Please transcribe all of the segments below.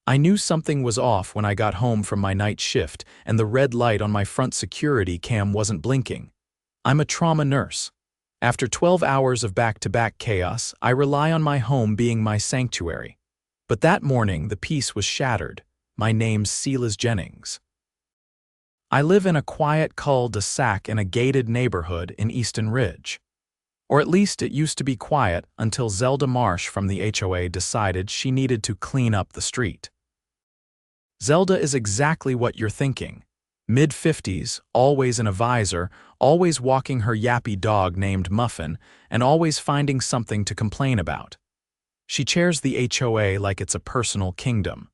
I knew something was off when I got home from my night shift and the red light on my front security cam wasn't blinking. I'm a trauma nurse. After 12 hours of back-to-back chaos, I rely on my home being my sanctuary. But that morning, the peace was shattered. My name's Silas Jennings. I live in a quiet cul-de-sac in a gated neighborhood in Easton Ridge. Or at least it used to be quiet until Zelda Marsh from the HOA decided she needed to clean up the street. Zelda is exactly what you're thinking. Mid-50s, always in a visor, always walking her yappy dog named Muffin, and always finding something to complain about. She chairs the HOA like it's a personal kingdom.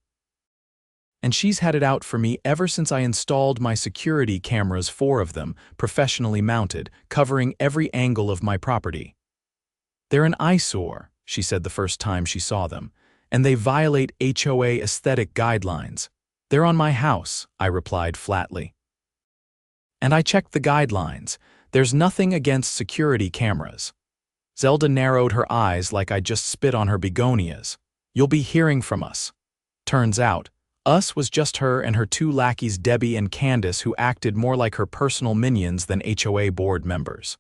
And she's had it out for me ever since I installed my security cameras, 4 of them, professionally mounted, covering every angle of my property. "They're an eyesore," she said the first time she saw them, "and they violate HOA aesthetic guidelines." "They're on my house," I replied flatly. And I checked the guidelines. There's nothing against security cameras. Zelda narrowed her eyes like I just spit on her begonias. "You'll be hearing from us." Turns out, us was just her and her 2 lackeys Debbie and Candace, who acted more like her personal minions than HOA board members.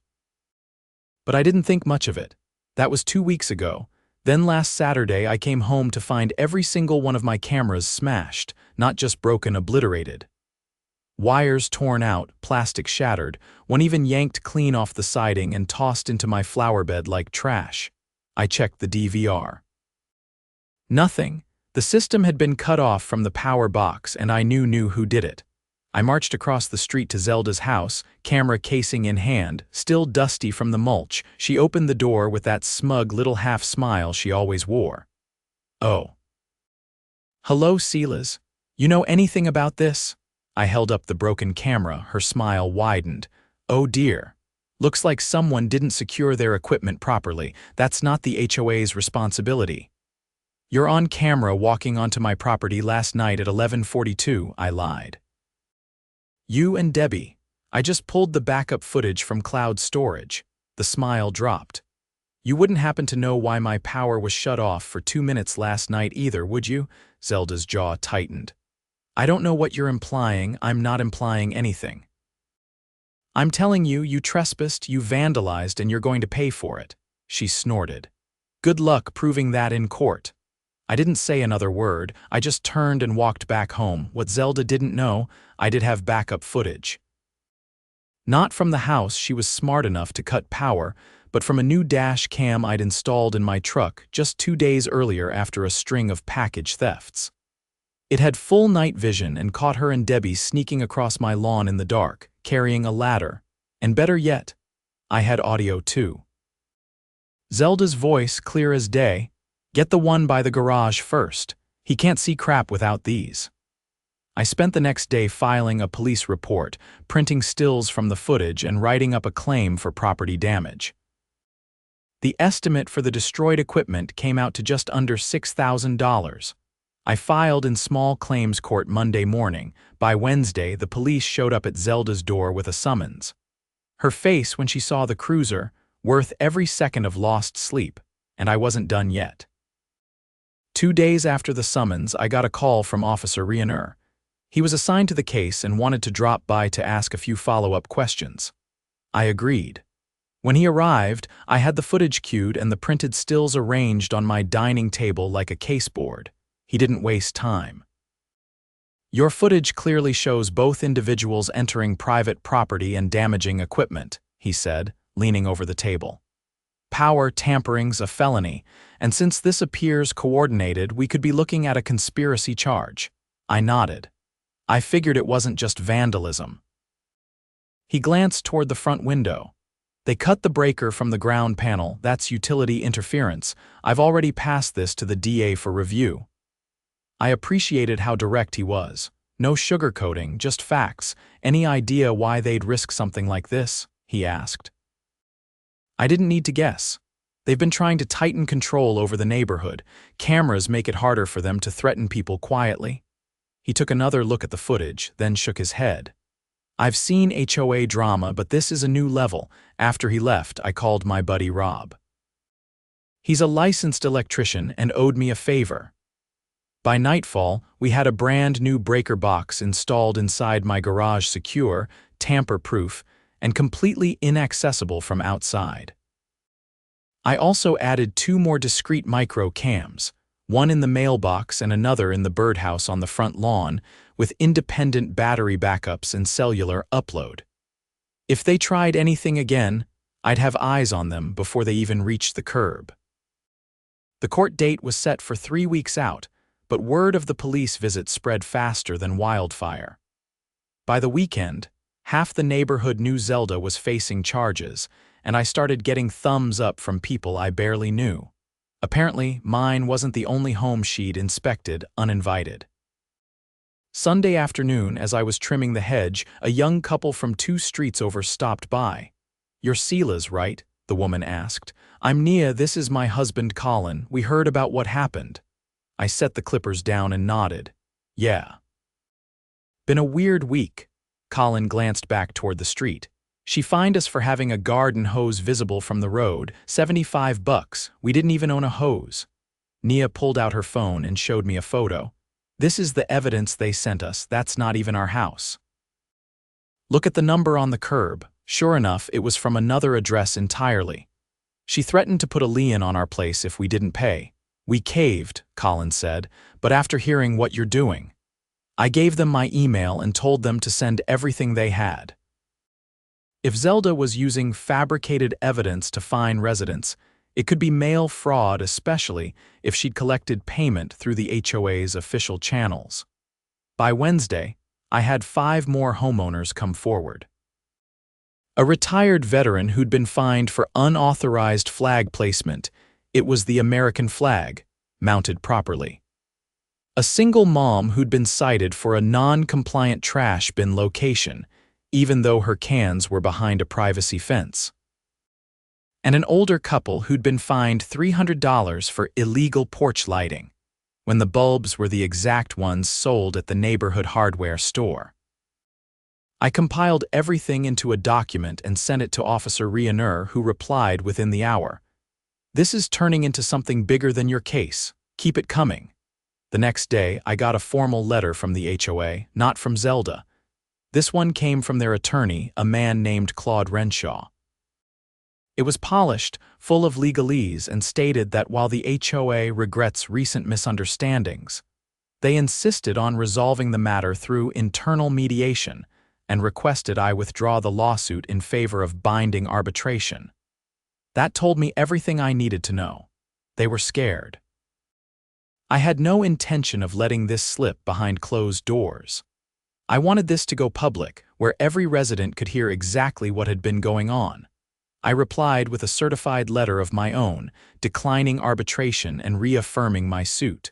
But I didn't think much of it. That was 2 weeks ago. Then last Saturday I came home to find every single one of my cameras smashed, not just broken, obliterated. Wires torn out, plastic shattered, one even yanked clean off the siding and tossed into my flower bed like trash. I checked the DVR. Nothing. The system had been cut off from the power box and I knew who did it. I marched across the street to Zelda's house, camera casing in hand, still dusty from the mulch. She opened the door with that smug little half smile she always wore. "Oh. Hello, Silas. You know anything about this?" I held up the broken camera, her smile widened. "Oh dear. Looks like someone didn't secure their equipment properly. That's not the HOA's responsibility." "You're on camera walking onto my property last night at 11:42, I lied. "You and Debbie. I just pulled the backup footage from cloud storage." The smile dropped. "You wouldn't happen to know why my power was shut off for 2 minutes last night either, would you?" Zelda's jaw tightened. "I don't know what you're implying. I'm not implying anything. I'm telling you, you trespassed, you vandalized, and you're going to pay for it." She snorted. "Good luck proving that in court." I didn't say another word. I just turned and walked back home. What Zelda didn't know, I did have backup footage. Not from the house, she was smart enough to cut power, but from a new dash cam I'd installed in my truck just 2 days earlier after a string of package thefts. It had full night vision and caught her and Debbie sneaking across my lawn in the dark, carrying a ladder. And better yet, I had audio too. Zelda's voice clear as day. "Get the one by the garage first. He can't see crap without these." I spent the next day filing a police report, printing stills from the footage and writing up a claim for property damage. The estimate for the destroyed equipment came out to just under $6,000. I filed in small claims court Monday morning. By Wednesday, the police showed up at Zelda's door with a summons. Her face when she saw the cruiser, worth every second of lost sleep, and I wasn't done yet. 2 days after the summons, I got a call from Officer Riener. He was assigned to the case and wanted to drop by to ask a few follow-up questions. I agreed. When he arrived, I had the footage queued and the printed stills arranged on my dining table like a caseboard. He didn't waste time. "Your footage clearly shows both individuals entering private property and damaging equipment," he said, leaning over the table. "Power tampering's a felony, and since this appears coordinated, we could be looking at a conspiracy charge." I nodded. I figured it wasn't just vandalism. He glanced toward the front window. "They cut the breaker from the ground panel. That's utility interference. I've already passed this to the DA for review." I appreciated how direct he was. No sugarcoating, just facts. "Any idea why they'd risk something like this?" he asked. I didn't need to guess. They've been trying to tighten control over the neighborhood. Cameras make it harder for them to threaten people quietly. He took another look at the footage, then shook his head. "I've seen HOA drama, but this is a new level." After he left, I called my buddy Rob. He's a licensed electrician and owed me a favor. By nightfall, we had a brand new breaker box installed inside my garage, secure, tamper-proof, and completely inaccessible from outside. I also added 2 more discreet micro cams, one in the mailbox and another in the birdhouse on the front lawn, with independent battery backups and cellular upload. If they tried anything again, I'd have eyes on them before they even reached the curb. The court date was set for 3 weeks out, but word of the police visit spread faster than wildfire. By the weekend, half the neighborhood knew Zelda was facing charges, and I started getting thumbs up from people I barely knew. Apparently, mine wasn't the only home she'd inspected uninvited. Sunday afternoon, as I was trimming the hedge, a young couple from 2 streets over stopped by. "You're Silas, right?" the woman asked. "I'm Nia, this is my husband Colin. We heard about what happened." I set the clippers down and nodded. "Yeah." "Been a weird week." Colin glanced back toward the street. "She fined us for having a garden hose visible from the road, $75. We didn't even own a hose." Nia pulled out her phone and showed me a photo. "This is the evidence they sent us. That's not even our house." "Look at the number on the curb." Sure enough, it was from another address entirely. "She threatened to put a lien on our place if we didn't pay. We caved," Colin said, "but after hearing what you're doing." I gave them my email and told them to send everything they had. If Zelda was using fabricated evidence to fine residents, it could be mail fraud, especially if she'd collected payment through the HOA's official channels. By Wednesday, I had 5 more homeowners come forward. A retired veteran who'd been fined for unauthorized flag placement. It was the American flag, mounted properly. A single mom who'd been cited for a non-compliant trash bin location, even though her cans were behind a privacy fence. And an older couple who'd been fined $300 for illegal porch lighting, when the bulbs were the exact ones sold at the neighborhood hardware store. I compiled everything into a document and sent it to Officer Rionner, who replied within the hour. "This is turning into something bigger than your case. Keep it coming." The next day, I got a formal letter from the HOA, not from Zelda. This one came from their attorney, a man named Claude Renshaw. It was polished, full of legalese, and stated that while the HOA regrets recent misunderstandings, they insisted on resolving the matter through internal mediation and requested I withdraw the lawsuit in favor of binding arbitration. That told me everything I needed to know. They were scared. I had no intention of letting this slip behind closed doors. I wanted this to go public, where every resident could hear exactly what had been going on. I replied with a certified letter of my own, declining arbitration and reaffirming my suit.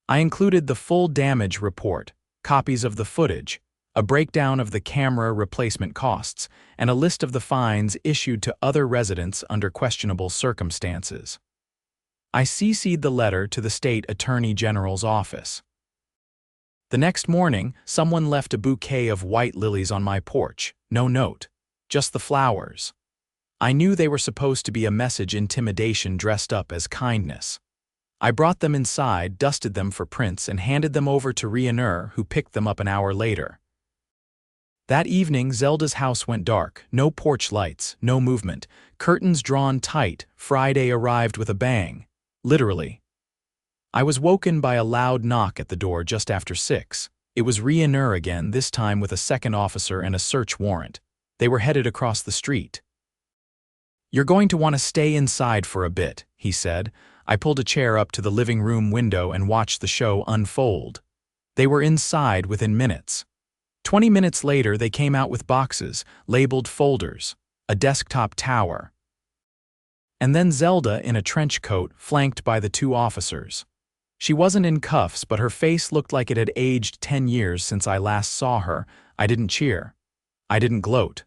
I included the full damage report, copies of the footage, a breakdown of the camera replacement costs, and a list of the fines issued to other residents under questionable circumstances. I CC'd the letter to the State Attorney General's office. The next morning, someone left a bouquet of white lilies on my porch. No note, just the flowers. I knew they were supposed to be a message intimidation dressed up as kindness. I brought them inside, dusted them for prints, and handed them over to Rionner, who picked them up an hour later. That evening, Zelda's house went dark. No porch lights, no movement. Curtains drawn tight. Friday arrived with a bang. Literally. I was woken by a loud knock at the door just after 6. It was Rionner again, this time with a second officer and a search warrant. They were headed across the street. "You're going to want to stay inside for a bit," he said. I pulled a chair up to the living room window and watched the show unfold. They were inside within minutes. 20 minutes later, they came out with boxes, labeled folders, a desktop tower. And then Zelda in a trench coat, flanked by the 2 officers. She wasn't in cuffs, but her face looked like it had aged 10 years since I last saw her. I didn't cheer. I didn't gloat.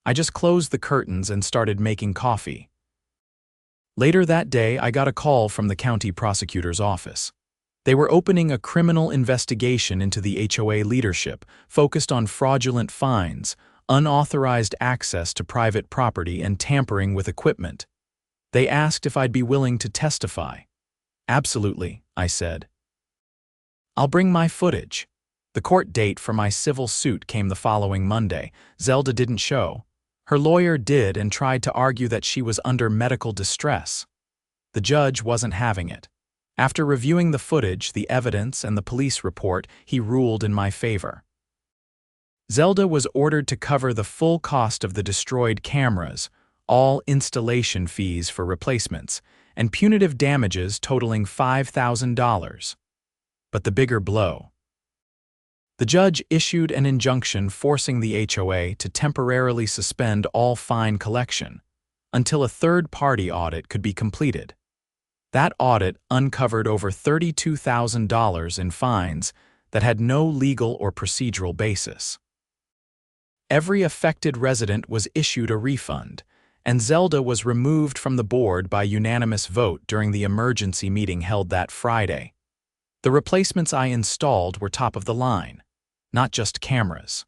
I just closed the curtains and started making coffee. Later that day, I got a call from the county prosecutor's office. They were opening a criminal investigation into the HOA leadership, focused on fraudulent fines, unauthorized access to private property, and tampering with equipment. They asked if I'd be willing to testify. "Absolutely," I said. I'll bring my footage. The court date for my civil suit came the following Monday. Zelda didn't show. Her lawyer did and tried to argue that she was under medical distress. The judge wasn't having it. After reviewing the footage, the evidence, and the police report, he ruled in my favor. Zelda was ordered to cover the full cost of the destroyed cameras, all installation fees for replacements, and punitive damages totaling $5,000. But the bigger blow. The judge issued an injunction forcing the HOA to temporarily suspend all fine collection until a third-party audit could be completed. That audit uncovered over $32,000 in fines that had no legal or procedural basis. Every affected resident was issued a refund, and Zelda was removed from the board by unanimous vote during the emergency meeting held that Friday. The replacements I installed were top of the line, not just cameras.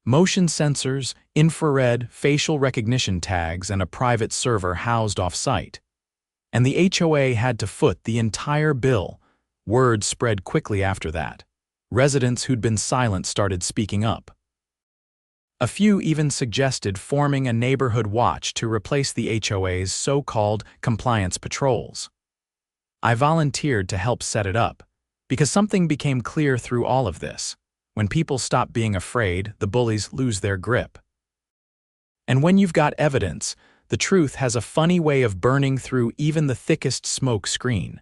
Motion sensors, infrared, facial recognition tags, and a private server housed off-site. And the HOA had to foot the entire bill. Word spread quickly after that. Residents who'd been silent started speaking up. A few even suggested forming a neighborhood watch to replace the HOA's so-called compliance patrols. I volunteered to help set it up, because something became clear through all of this. When people stop being afraid, the bullies lose their grip. And when you've got evidence, the truth has a funny way of burning through even the thickest smoke screen.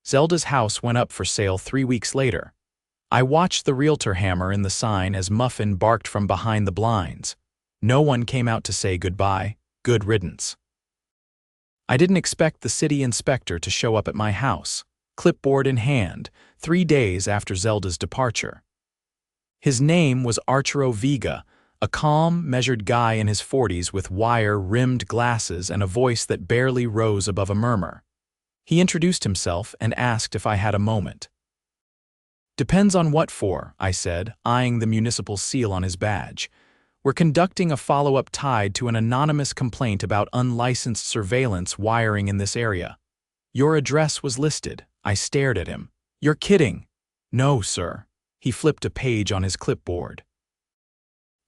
Zelda's house went up for sale 3 weeks later. I watched the realtor hammer in the sign as Muffin barked from behind the blinds. No one came out to say goodbye, good riddance. I didn't expect the city inspector to show up at my house, clipboard in hand, 3 days after Zelda's departure. His name was Arturo Vega, a calm, measured guy in his 40s with wire-rimmed glasses and a voice that barely rose above a murmur. He introduced himself and asked if I had a moment. "Depends on what for," I said, eyeing the municipal seal on his badge. "We're conducting a follow-up tied to an anonymous complaint about unlicensed surveillance wiring in this area. Your address was listed." I stared at him. "You're kidding." "No, sir." He flipped a page on his clipboard.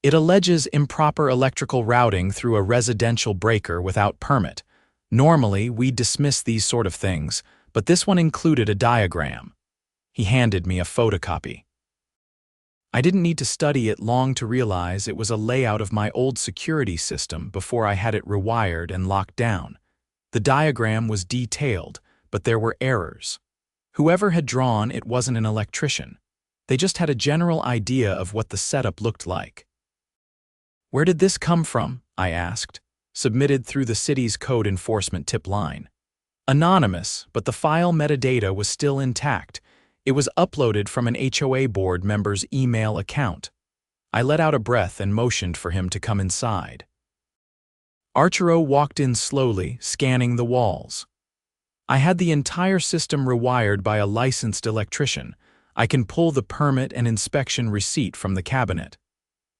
"It alleges improper electrical routing through a residential breaker without permit. Normally, we dismiss these sort of things, but this one included a diagram." He handed me a photocopy. I didn't need to study it long to realize it was a layout of my old security system before I had it rewired and locked down. The diagram was detailed, but there were errors. Whoever had drawn it wasn't an electrician. They just had a general idea of what the setup looked like. "Where did this come from?" I asked, submitted through the city's code enforcement tip line. Anonymous, but the file metadata was still intact. It was uploaded from an HOA board member's email account. I let out a breath and motioned for him to come inside. Arturo walked in slowly, scanning the walls. "I had the entire system rewired by a licensed electrician. I can pull the permit and inspection receipt from the cabinet."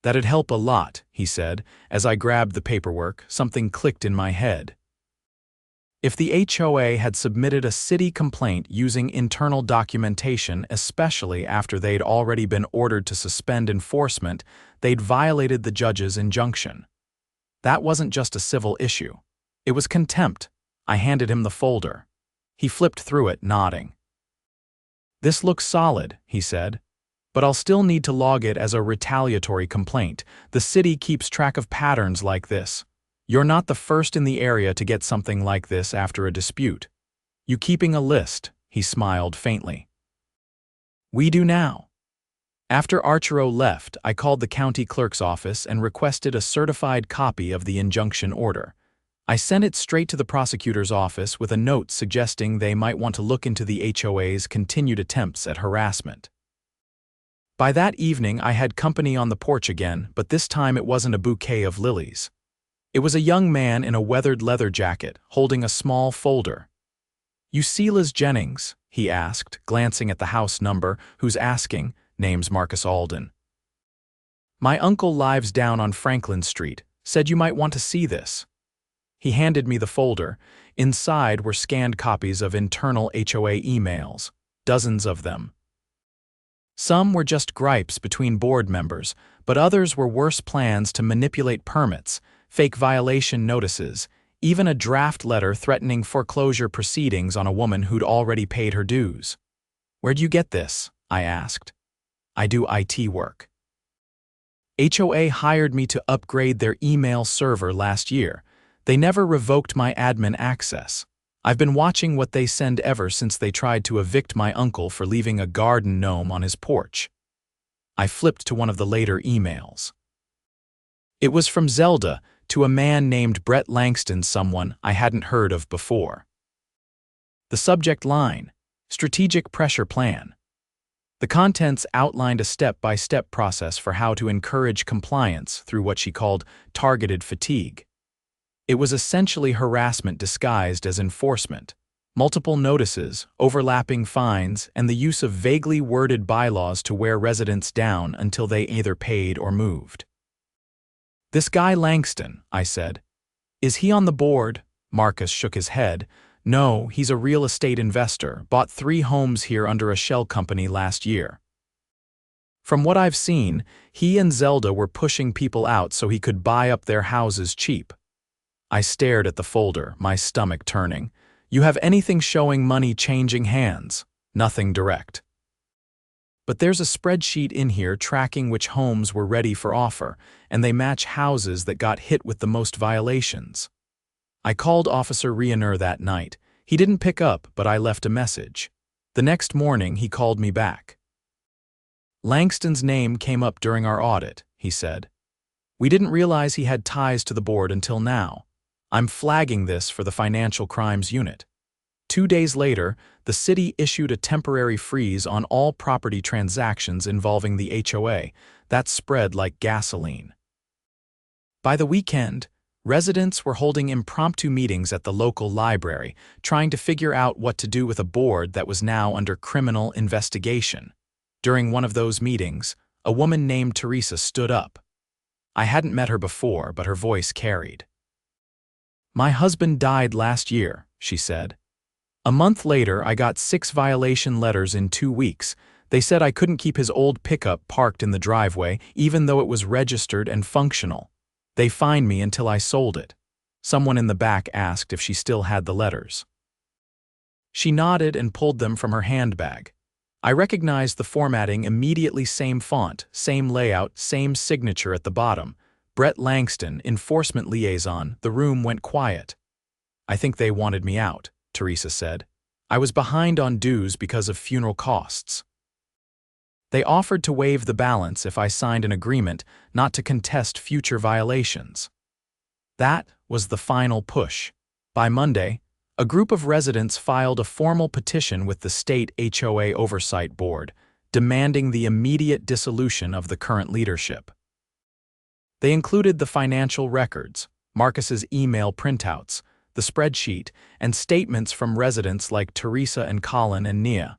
"That'd help a lot," he said. As I grabbed the paperwork, something clicked in my head. If the HOA had submitted a city complaint using internal documentation, especially after they'd already been ordered to suspend enforcement, they'd violated the judge's injunction. That wasn't just a civil issue. It was contempt. I handed him the folder. He flipped through it, nodding. "This looks solid," he said, "but I'll still need to log it as a retaliatory complaint. The city keeps track of patterns like this. You're not the first in the area to get something like this after a dispute. You keeping a list?" He smiled faintly. "We do now." After Arturo left, I called the county clerk's office and requested a certified copy of the injunction order. I sent it straight to the prosecutor's office with a note suggesting they might want to look into the HOA's continued attempts at harassment. By that evening, I had company on the porch again, but this time it wasn't a bouquet of lilies. It was a young man in a weathered leather jacket, holding a small folder. "You Silas Jennings?" he asked, glancing at the house number. "Who's asking?" "Name's Marcus Alden." "My uncle lives down on Franklin Street. Said you might want to see this." He handed me the folder. Inside were scanned copies of internal HOA emails, dozens of them. Some were just gripes between board members, but others were worse plans to manipulate permits, fake violation notices, even a draft letter threatening foreclosure proceedings on a woman who'd already paid her dues. "Where'd you get this?" I asked. "I do IT work." HOA hired me to upgrade their email server last year. They never revoked my admin access. I've been watching what they send ever since they tried to evict my uncle for leaving a garden gnome on his porch. I flipped to one of the later emails. It was from Zelda to a man named Brett Langston, someone I hadn't heard of before. The subject line: Strategic Pressure Plan. The contents outlined a step-by-step process for how to encourage compliance through what she called targeted fatigue. It was essentially harassment disguised as enforcement: multiple notices, overlapping fines, and the use of vaguely worded bylaws to wear residents down until they either paid or moved. "This guy Langston," I said. "Is he on the board?" Marcus shook his head. "No, he's a real estate investor, bought 3 homes here under a shell company last year. From what I've seen, he and Zelda were pushing people out so he could buy up their houses cheap." I stared at the folder, my stomach turning. "You have anything showing money changing hands?" "Nothing direct. But there's a spreadsheet in here tracking which homes were ready for offer, and they match houses that got hit with the most violations." I called Officer Riener that night. He didn't pick up, but I left a message. The next morning, he called me back. "Langston's name came up during our audit," he said. "We didn't realize he had ties to the board until now. I'm flagging this for the Financial Crimes Unit." 2 days later, the city issued a temporary freeze on all property transactions involving the HOA. That spread like gasoline. By the weekend, residents were holding impromptu meetings at the local library, trying to figure out what to do with a board that was now under criminal investigation. During one of those meetings, a woman named Teresa stood up. I hadn't met her before, but her voice carried. "My husband died last year," she said. "A month later, I got 6 violation letters in 2 weeks. They said I couldn't keep his old pickup parked in the driveway, even though it was registered and functional. They fined me until I sold it." Someone in the back asked if she still had the letters. She nodded and pulled them from her handbag. I recognized the formatting immediately: same font, same layout, same signature at the bottom. Brett Langston, Enforcement Liaison. The room went quiet. "I think they wanted me out," Teresa said. "I was behind on dues because of funeral costs. They offered to waive the balance if I signed an agreement not to contest future violations." That was the final push. By Monday, a group of residents filed a formal petition with the state HOA Oversight Board, demanding the immediate dissolution of the current leadership. They included the financial records, Marcus's email printouts, the spreadsheet, and statements from residents like Teresa and Colin and Nia.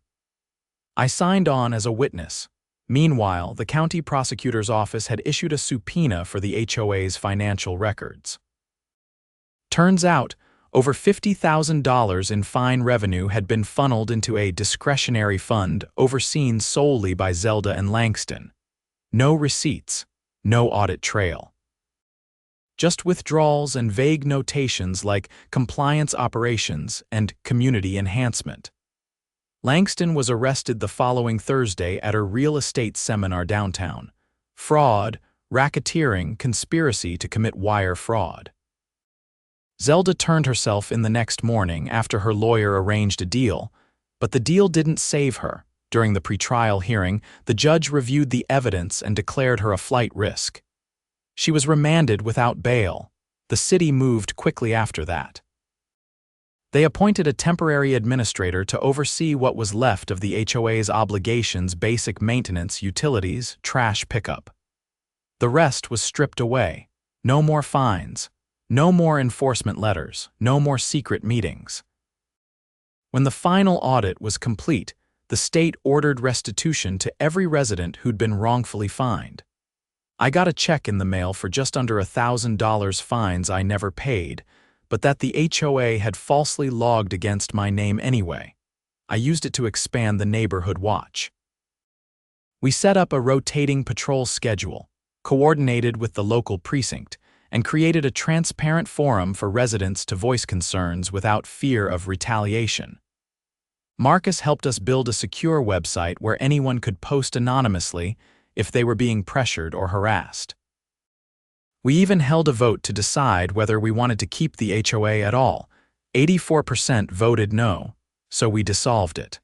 I signed on as a witness. Meanwhile, the county prosecutor's office had issued a subpoena for the HOA's financial records. Turns out, over $50,000 in fine revenue had been funneled into a discretionary fund overseen solely by Zelda and Langston. No receipts, no audit trail. Just withdrawals and vague notations like compliance operations and community enhancement. Langston was arrested the following Thursday at a real estate seminar downtown. Fraud, racketeering, conspiracy to commit wire fraud. Zelda turned herself in the next morning after her lawyer arranged a deal, but the deal didn't save her. During the pretrial hearing, the judge reviewed the evidence and declared her a flight risk. She was remanded without bail. The city moved quickly after that. They appointed a temporary administrator to oversee what was left of the HOA's obligations: basic maintenance, utilities, trash pickup. The rest was stripped away. No more fines. No more enforcement letters. No more secret meetings. When the final audit was complete, the state ordered restitution to every resident who'd been wrongfully fined. I got a check in the mail for just under $1,000 fines I never paid, but that the HOA had falsely logged against my name anyway. I used it to expand the neighborhood watch. We set up a rotating patrol schedule, coordinated with the local precinct, and created a transparent forum for residents to voice concerns without fear of retaliation. Marcus helped us build a secure website where anyone could post anonymously if they were being pressured or harassed. We even held a vote to decide whether we wanted to keep the HOA at all. 84% voted no, so we dissolved it.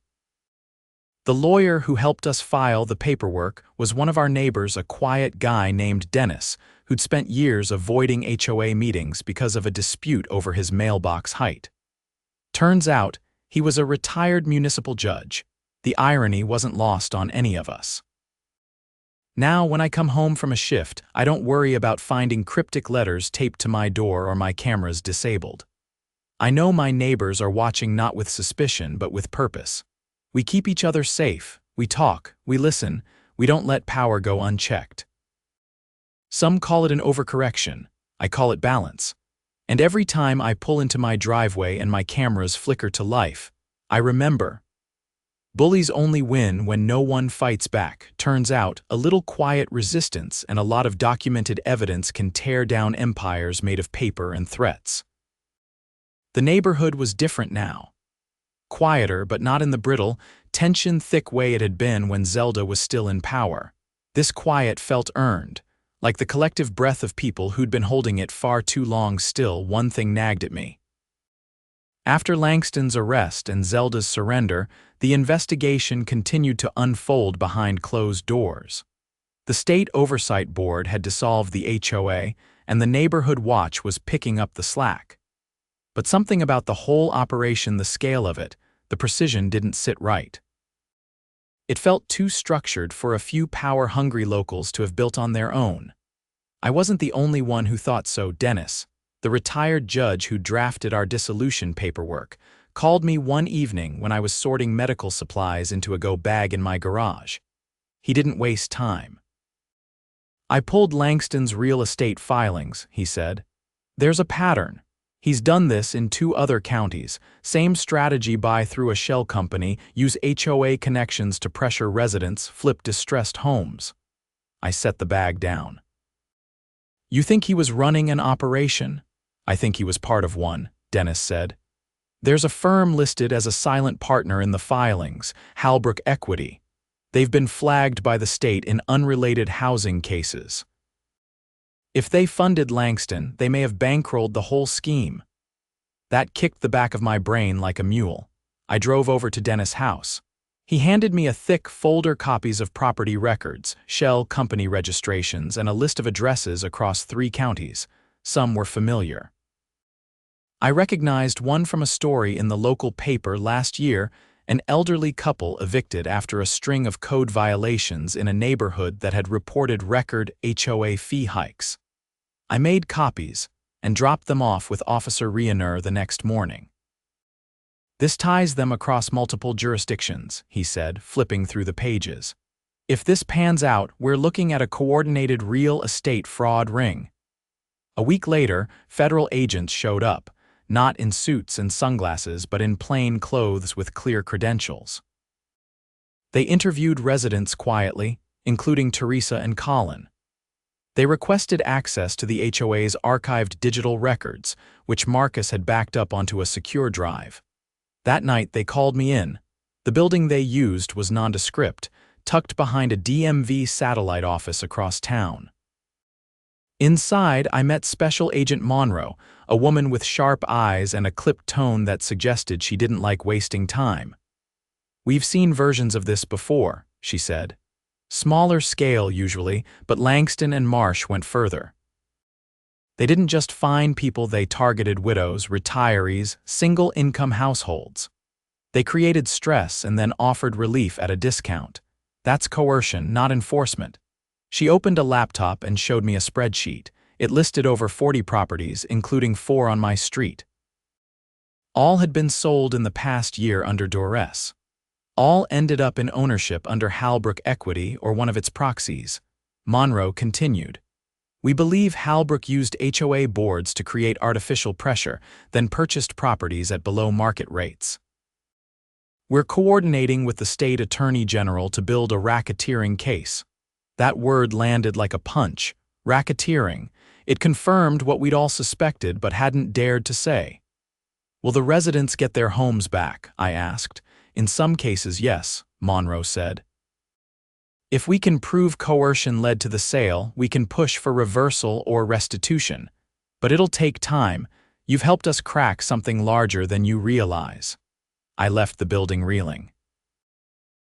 The lawyer who helped us file the paperwork was one of our neighbors, a quiet guy named Dennis, who'd spent years avoiding HOA meetings because of a dispute over his mailbox height. Turns out, he was a retired municipal judge. The irony wasn't lost on any of us. Now, when I come home from a shift, I don't worry about finding cryptic letters taped to my door or my cameras disabled. I know my neighbors are watching not with suspicion, but with purpose. We keep each other safe, we talk, we listen, we don't let power go unchecked. Some call it an overcorrection, I call it balance. And every time I pull into my driveway and my cameras flicker to life, I remember. Bullies only win when no one fights back. Turns out, a little quiet resistance and a lot of documented evidence can tear down empires made of paper and threats. The neighborhood was different now. Quieter, but not in the brittle, tension-thick way it had been when Zelda was still in power. This quiet felt earned, like the collective breath of people who'd been holding it far too long. Still, one thing nagged at me. After Langston's arrest and Zelda's surrender, the investigation continued to unfold behind closed doors. The State Oversight Board had dissolved the HOA, and the Neighborhood Watch was picking up the slack. But something about the whole operation, the scale of it, the precision didn't sit right. It felt too structured for a few power-hungry locals to have built on their own. I wasn't the only one who thought so. Dennis, the retired judge who drafted our dissolution paperwork, called me one evening when I was sorting medical supplies into a go bag in my garage. He didn't waste time. "I pulled Langston's real estate filings," he said. "There's a pattern. He's done this in 2 other counties. Same strategy: buy through a shell company, use HOA connections to pressure residents, flip distressed homes." I set the bag down. "You think he was running an operation?" "I think he was part of one," Dennis said. "There's a firm listed as a silent partner in the filings, Halbrook Equity. They've been flagged by the state in unrelated housing cases. If they funded Langston, they may have bankrolled the whole scheme." That kicked the back of my brain like a mule. I drove over to Dennis' house. He handed me a thick folder, copies of property records, shell company registrations, and a list of addresses across 3 counties. Some were familiar. I recognized one from a story in the local paper last year: an elderly couple evicted after a string of code violations in a neighborhood that had reported record HOA fee hikes. I made copies and dropped them off with Officer Riener the next morning. "This ties them across multiple jurisdictions," he said, flipping through the pages. "If this pans out, we're looking at a coordinated real estate fraud ring." A week later, federal agents showed up, not in suits and sunglasses, but in plain clothes with clear credentials. They interviewed residents quietly, including Teresa and Colin. They requested access to the HOA's archived digital records, which Marcus had backed up onto a secure drive. That night they called me in. The building they used was nondescript, tucked behind a DMV satellite office across town. Inside, I met Special Agent Monroe, a woman with sharp eyes and a clipped tone that suggested she didn't like wasting time. "We've seen versions of this before," she said. "Smaller scale usually, but Langston and Marsh went further. They didn't just fine people, they targeted widows, retirees, single-income households. They created stress and then offered relief at a discount. That's coercion, not enforcement." She opened a laptop and showed me a spreadsheet. It listed over 40 properties, including 4 on my street. All had been sold in the past year under duress. All ended up in ownership under Halbrook Equity or one of its proxies. Monroe continued. "We believe Halbrook used HOA boards to create artificial pressure, then purchased properties at below market rates." We're coordinating with the state attorney general to build a racketeering case. That word landed like a punch. Racketeering. It confirmed what we'd all suspected but hadn't dared to say. Will the residents get their homes back? I asked. In some cases, yes, Monroe said. If we can prove coercion led to the sale, we can push for reversal or restitution. But it'll take time. You've helped us crack something larger than you realize. I left the building reeling.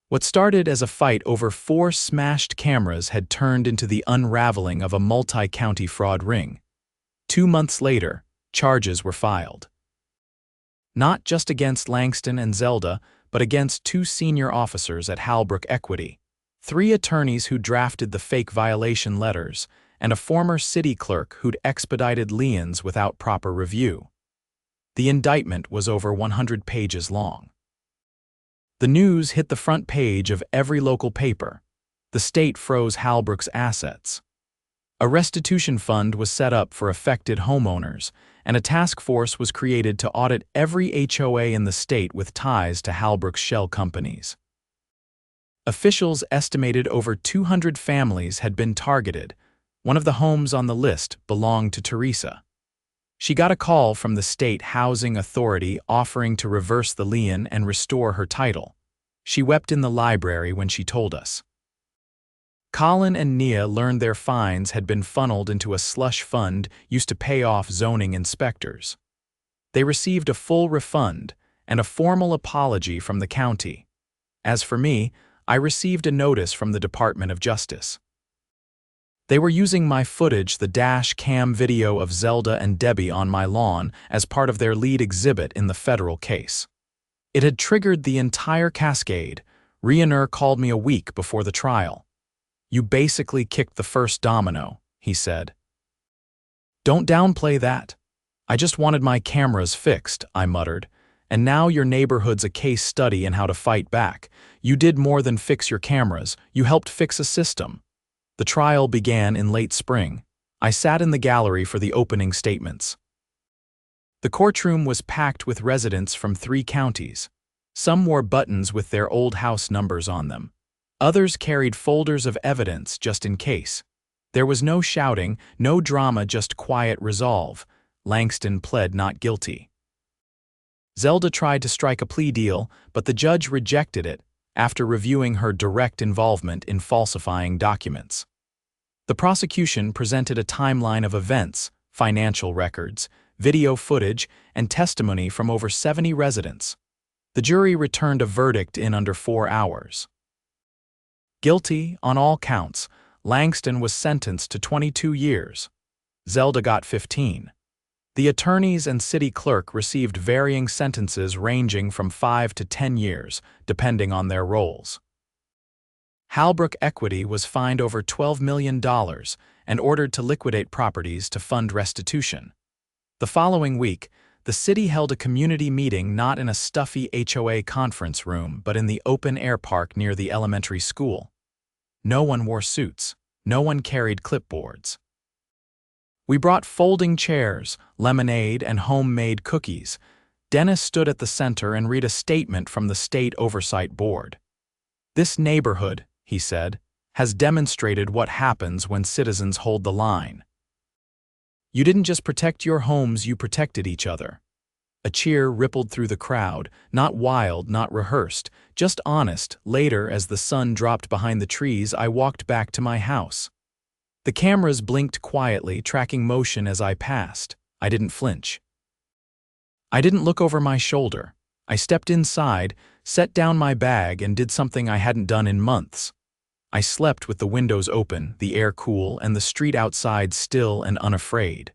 What started as a fight over 4 smashed cameras had turned into the unraveling of a multi-county fraud ring. 2 months later, charges were filed. Not just against Langston and Zelda, but against 2 senior officers at Halbrook Equity, 3 attorneys who drafted the fake violation letters, and a former city clerk who'd expedited liens without proper review. The indictment was over 100 pages long. The news hit the front page of every local paper. The state froze Halbrook's assets. A restitution fund was set up for affected homeowners, and a task force was created to audit every HOA in the state with ties to Halbrook's shell companies. Officials estimated over 200 families had been targeted. One of the homes on the list belonged to Teresa. She got a call from the state housing authority offering to reverse the lien and restore her title. She wept in the library when she told us. Colin and Nia learned their fines had been funneled into a slush fund used to pay off zoning inspectors. They received a full refund and a formal apology from the county. As for me, I received a notice from the Department of Justice. They were using my footage, the dash cam video of Zelda and Debbie on my lawn, as part of their lead exhibit in the federal case. It had triggered the entire cascade. Rionner called me a week before the trial. "You basically kicked the first domino," he said. "Don't downplay that. I just wanted my cameras fixed," I muttered. "And now your neighborhood's a case study in how to fight back. You did more than fix your cameras, you helped fix a system." The trial began in late spring. I sat in the gallery for the opening statements. The courtroom was packed with residents from 3 counties. Some wore buttons with their old house numbers on them. Others carried folders of evidence just in case. There was no shouting, no drama, just quiet resolve. Langston pled not guilty. Zelda tried to strike a plea deal, but the judge rejected it after reviewing her direct involvement in falsifying documents. The prosecution presented a timeline of events, financial records, video footage, and testimony from over 70 residents. The jury returned a verdict in under 4 hours. Guilty on all counts, Langston was sentenced to 22 years. Zelda got 15. The attorneys and city clerk received varying sentences ranging from 5 to 10 years, depending on their roles. Halbrook Equity was fined over $12 million and ordered to liquidate properties to fund restitution. The following week, the city held a community meeting not in a stuffy HOA conference room but in the open-air park near the elementary school. No one wore suits. No one carried clipboards. We brought folding chairs, lemonade, and homemade cookies. Dennis stood at the center and read a statement from the State Oversight Board. "This neighborhood," he said, "has demonstrated what happens when citizens hold the line. You didn't just protect your homes, you protected each other." A cheer rippled through the crowd, not wild, not rehearsed, just honest. Later, as the sun dropped behind the trees, I walked back to my house. The cameras blinked quietly, tracking motion as I passed. I didn't flinch. I didn't look over my shoulder. I stepped inside, set down my bag, and did something I hadn't done in months. I slept with the windows open, the air cool, and the street outside still and unafraid.